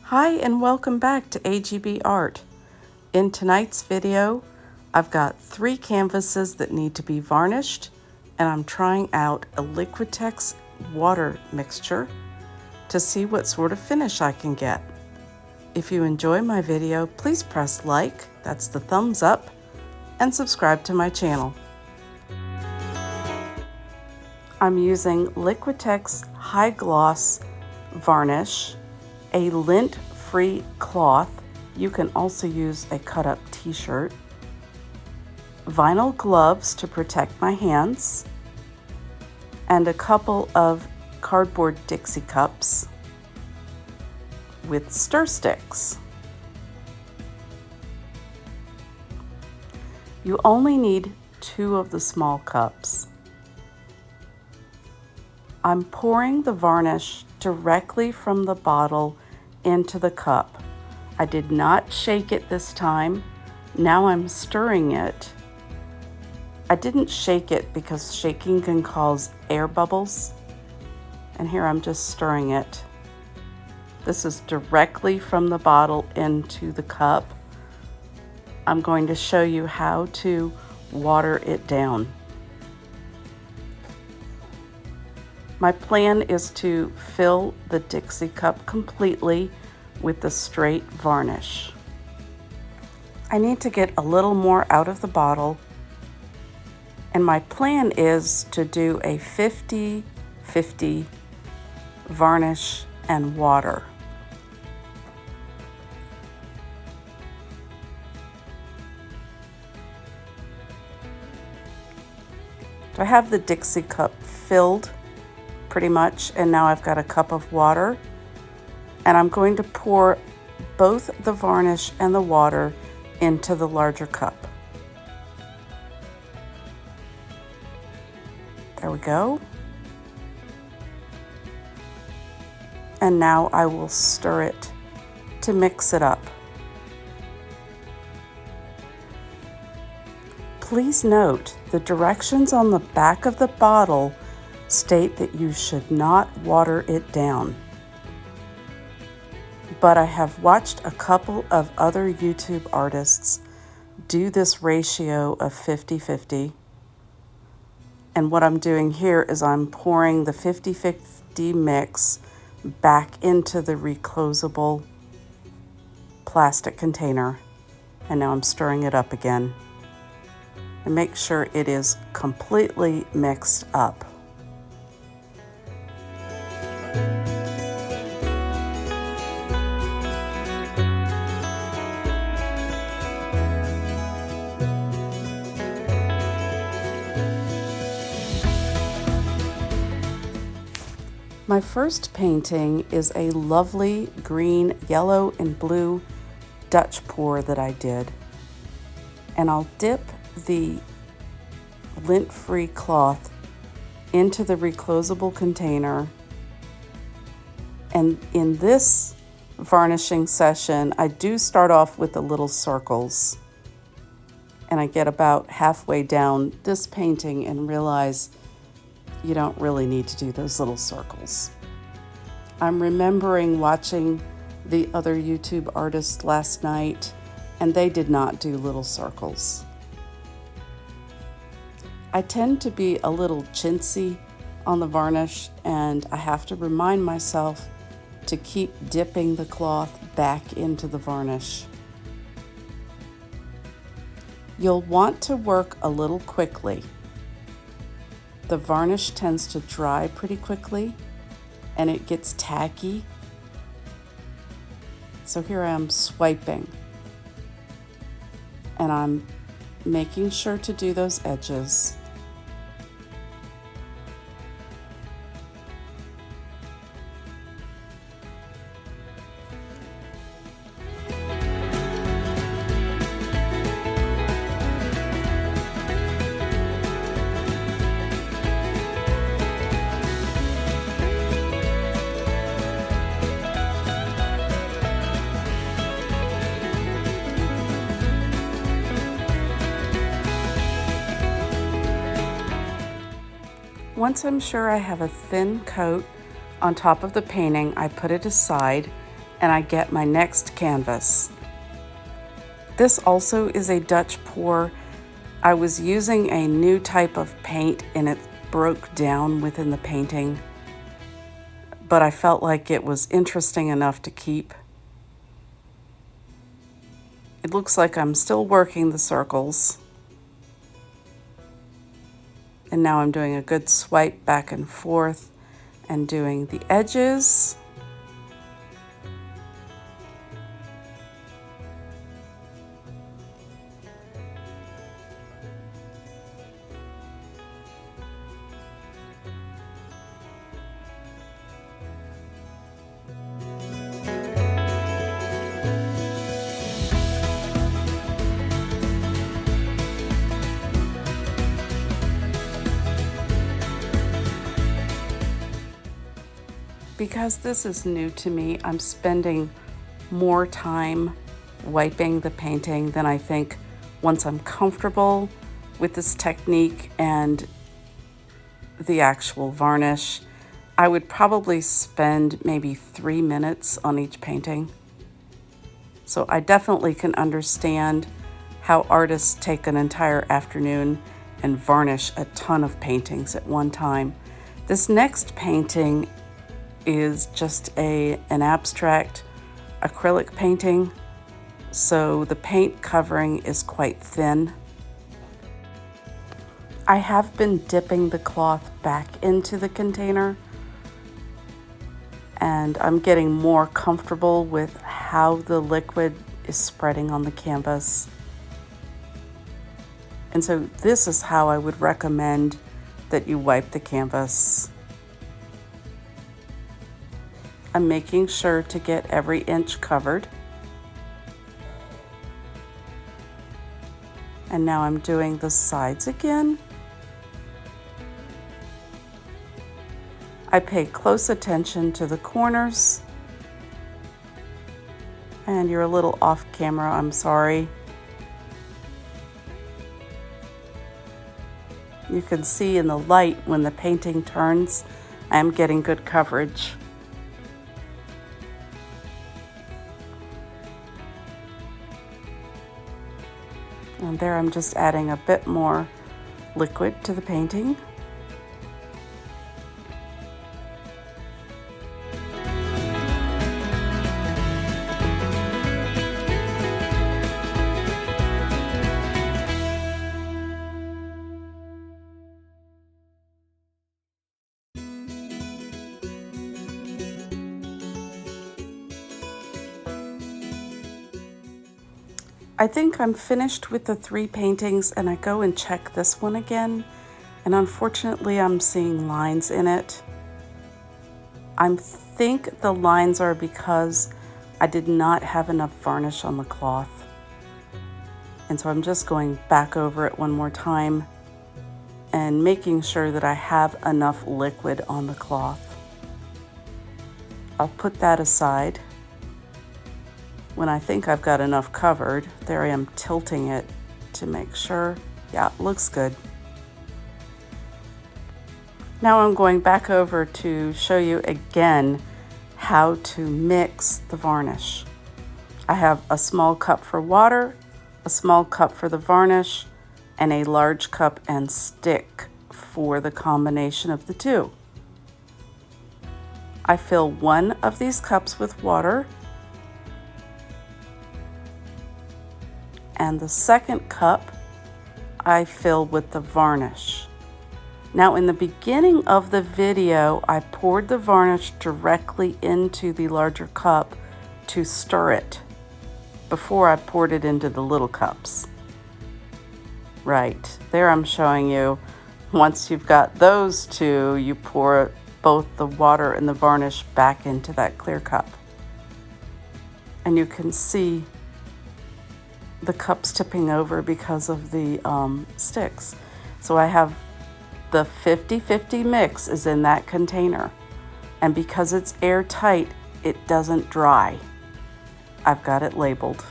Hi and welcome back to AGB Art. In tonight's video, I've got 3 canvases that need to be varnished, and I'm trying out a Liquitex water mixture to see what sort of finish I can get. If you enjoy my video, please press like, that's the thumbs up, and subscribe to my channel. I'm using Liquitex High Gloss Varnish, a lint-free cloth. You can also use a cut-up t-shirt, vinyl gloves to protect my hands, and a couple of cardboard Dixie cups with stir sticks. You only need 2 of the small cups. I'm pouring the varnish directly from the bottle into the cup. I did not shake it this time. Now I'm stirring it. I didn't shake it because shaking can cause air bubbles. And here I'm just stirring it. This is directly from the bottle into the cup. I'm going to show you how to water it down. My plan is to fill the Dixie cup completely with the straight varnish. I need to get a little more out of the bottle, and my plan is to do a 50-50 varnish and water. So I have the Dixie cup filled pretty much, and now I've got a cup of water, and I'm going to pour both the varnish and the water into the larger cup. There we go. And now I will stir it to mix it up. Please note the directions on the back of the bottle state that you should not water it down. But I have watched a couple of other YouTube artists do this ratio of 50-50. And what I'm doing here is I'm pouring the 50-50 mix back into the reclosable plastic container. And now I'm stirring it up again. And make sure it is completely mixed up. My first painting is a lovely green, yellow, and blue Dutch pour that I did. And I'll dip the lint-free cloth into the reclosable container. And in this varnishing session, I do start off with the little circles. And I get about halfway down this painting and realize you don't really need to do those little circles. I'm remembering watching the other YouTube artists last night, and they did not do little circles. I tend to be a little chintzy on the varnish, and I have to remind myself to keep dipping the cloth back into the varnish. You'll want to work a little quickly. The varnish tends to dry pretty quickly and it gets tacky. So here I am swiping, and I'm making sure to do those edges. Once I'm sure I have a thin coat on top of the painting, I put it aside and I get my next canvas. This also is a Dutch pour. I was using a new type of paint and it broke down within the painting, but I felt like it was interesting enough to keep. It looks like I'm still working the circles. And now I'm doing a good swipe back and forth and doing the edges. Because this is new to me, I'm spending more time wiping the painting than I think once I'm comfortable with this technique and the actual varnish. I would probably spend maybe 3 minutes on each painting. So I definitely can understand how artists take an entire afternoon and varnish a ton of paintings at one time. This next painting is just an abstract acrylic painting, so the paint covering is quite thin. I have been dipping the cloth back into the container, and I'm getting more comfortable with how the liquid is spreading on the canvas. And so this is how I would recommend that you wipe the canvas. I'm making sure to get every inch covered. And now I'm doing the sides again. I pay close attention to the corners. And you're a little off camera, I'm sorry. You can see in the light when the painting turns, I am getting good coverage. And there I'm just adding a bit more liquid to the painting. I think I'm finished with the 3 paintings, and I go and check this one again, and unfortunately I'm seeing lines in it. I think the lines are because I did not have enough varnish on the cloth. And so I'm just going back over it one more time and making sure that I have enough liquid on the cloth. I'll put that aside. When I think I've got enough covered, there I am tilting it to make sure. Yeah, looks good. Now I'm going back over to show you again how to mix the varnish. I have a small cup for water, a small cup for the varnish, and a large cup and stick for the combination of the two. I fill one of these cups with water, and the second cup I fill with the varnish. Now in the beginning of the video, I poured the varnish directly into the larger cup to stir it before I poured it into the little cups. Right, there I'm showing you, once you've got those two, you pour both the water and the varnish back into that clear cup. And you can see the cups tipping over because of the sticks. So I have the 50-50 mix is in that container. And because it's airtight, it doesn't dry. I've got it labeled.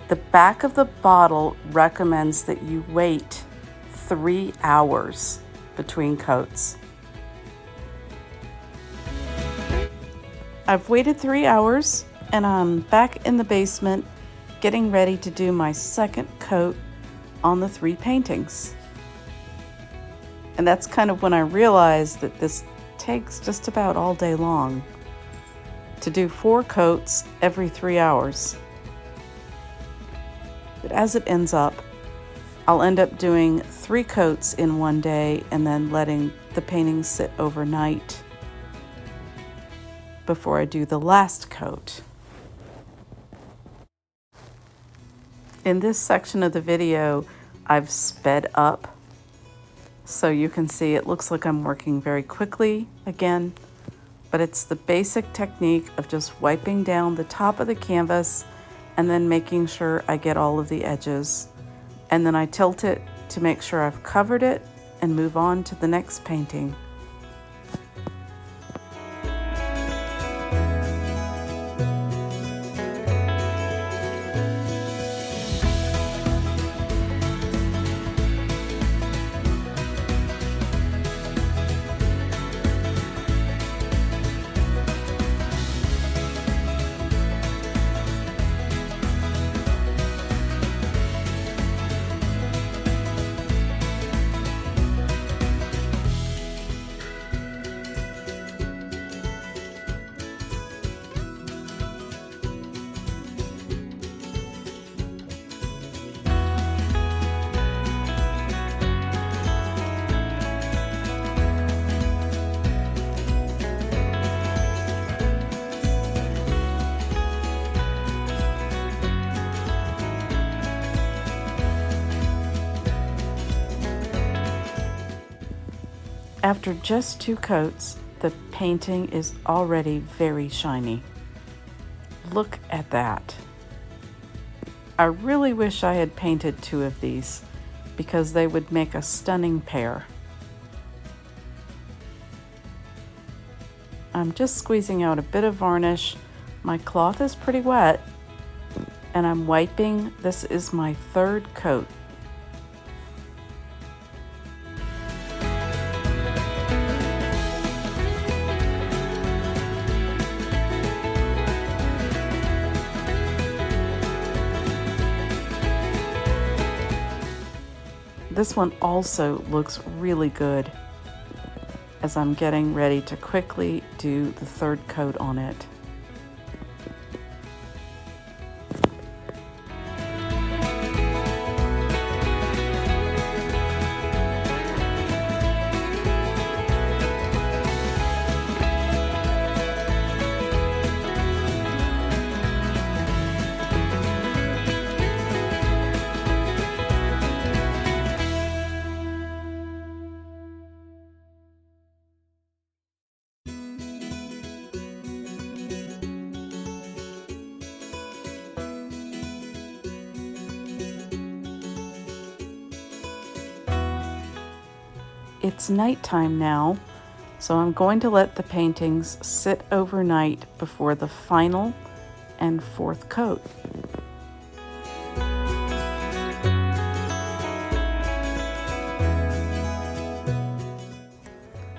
The back of the bottle recommends that you wait 3 hours between coats. I've waited 3 hours and I'm back in the basement getting ready to do my second coat on the 3 paintings. And that's kind of when I realized that this takes just about all day long to do 4 coats every 3 hours. But as it ends up, I'll end up doing 3 coats in one day and then letting the paintings sit overnight before I do the last coat. In this section of the video, I've sped up so you can see it looks like I'm working very quickly again, but it's the basic technique of just wiping down the top of the canvas and then making sure I get all of the edges. And then I tilt it to make sure I've covered it and move on to the next painting. After just 2 coats, the painting is already very shiny. Look at that. I really wish I had painted 2 of these because they would make a stunning pair. I'm just squeezing out a bit of varnish. My cloth is pretty wet and I'm wiping. This is my 3rd coat. This one also looks really good as I'm getting ready to quickly do the 3rd coat on it. It's nighttime now, so I'm going to let the paintings sit overnight before the final and 4th coat.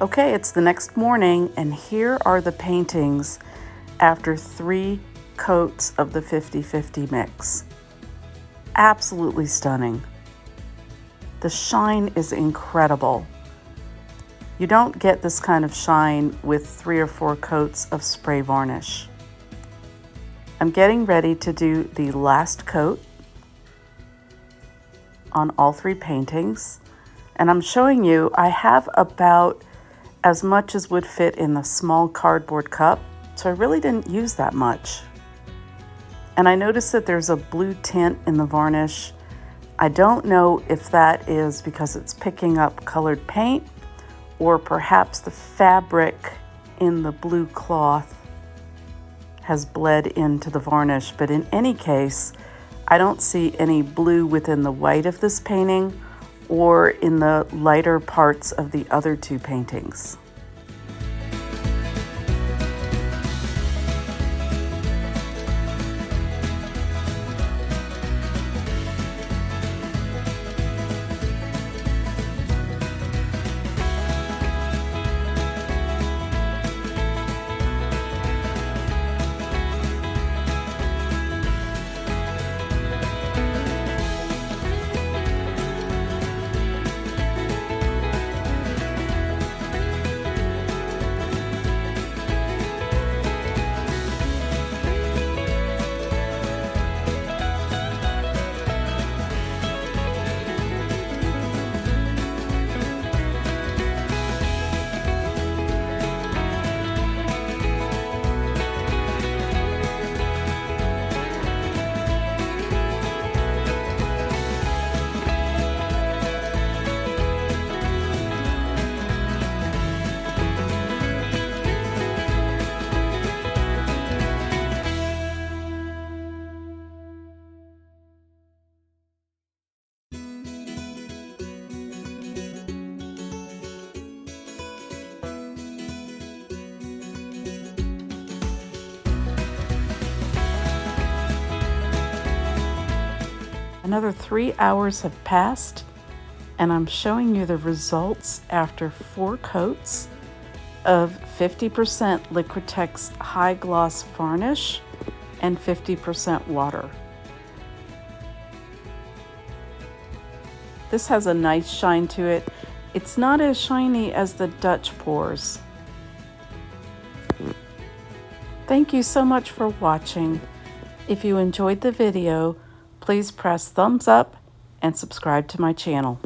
Okay, it's the next morning, and here are the paintings after 3 coats of the 50-50 mix. Absolutely stunning. The shine is incredible. You don't get this kind of shine with 3 or 4 coats of spray varnish. I'm getting ready to do the last coat on all 3 paintings, and I'm showing you I have about as much as would fit in the small cardboard cup, so I really didn't use that much. And I noticed that there's a blue tint in the varnish. I don't know if that is because it's picking up colored paint or perhaps the fabric in the blue cloth has bled into the varnish, but in any case, I don't see any blue within the white of this painting or in the lighter parts of the other 2 paintings. Another 3 hours have passed, and I'm showing you the results after 4 coats of 50% Liquitex high gloss varnish and 50% water. This has a nice shine to it. It's not as shiny as the Dutch pours. Thank you so much for watching. If you enjoyed the video, please press thumbs up and subscribe to my channel.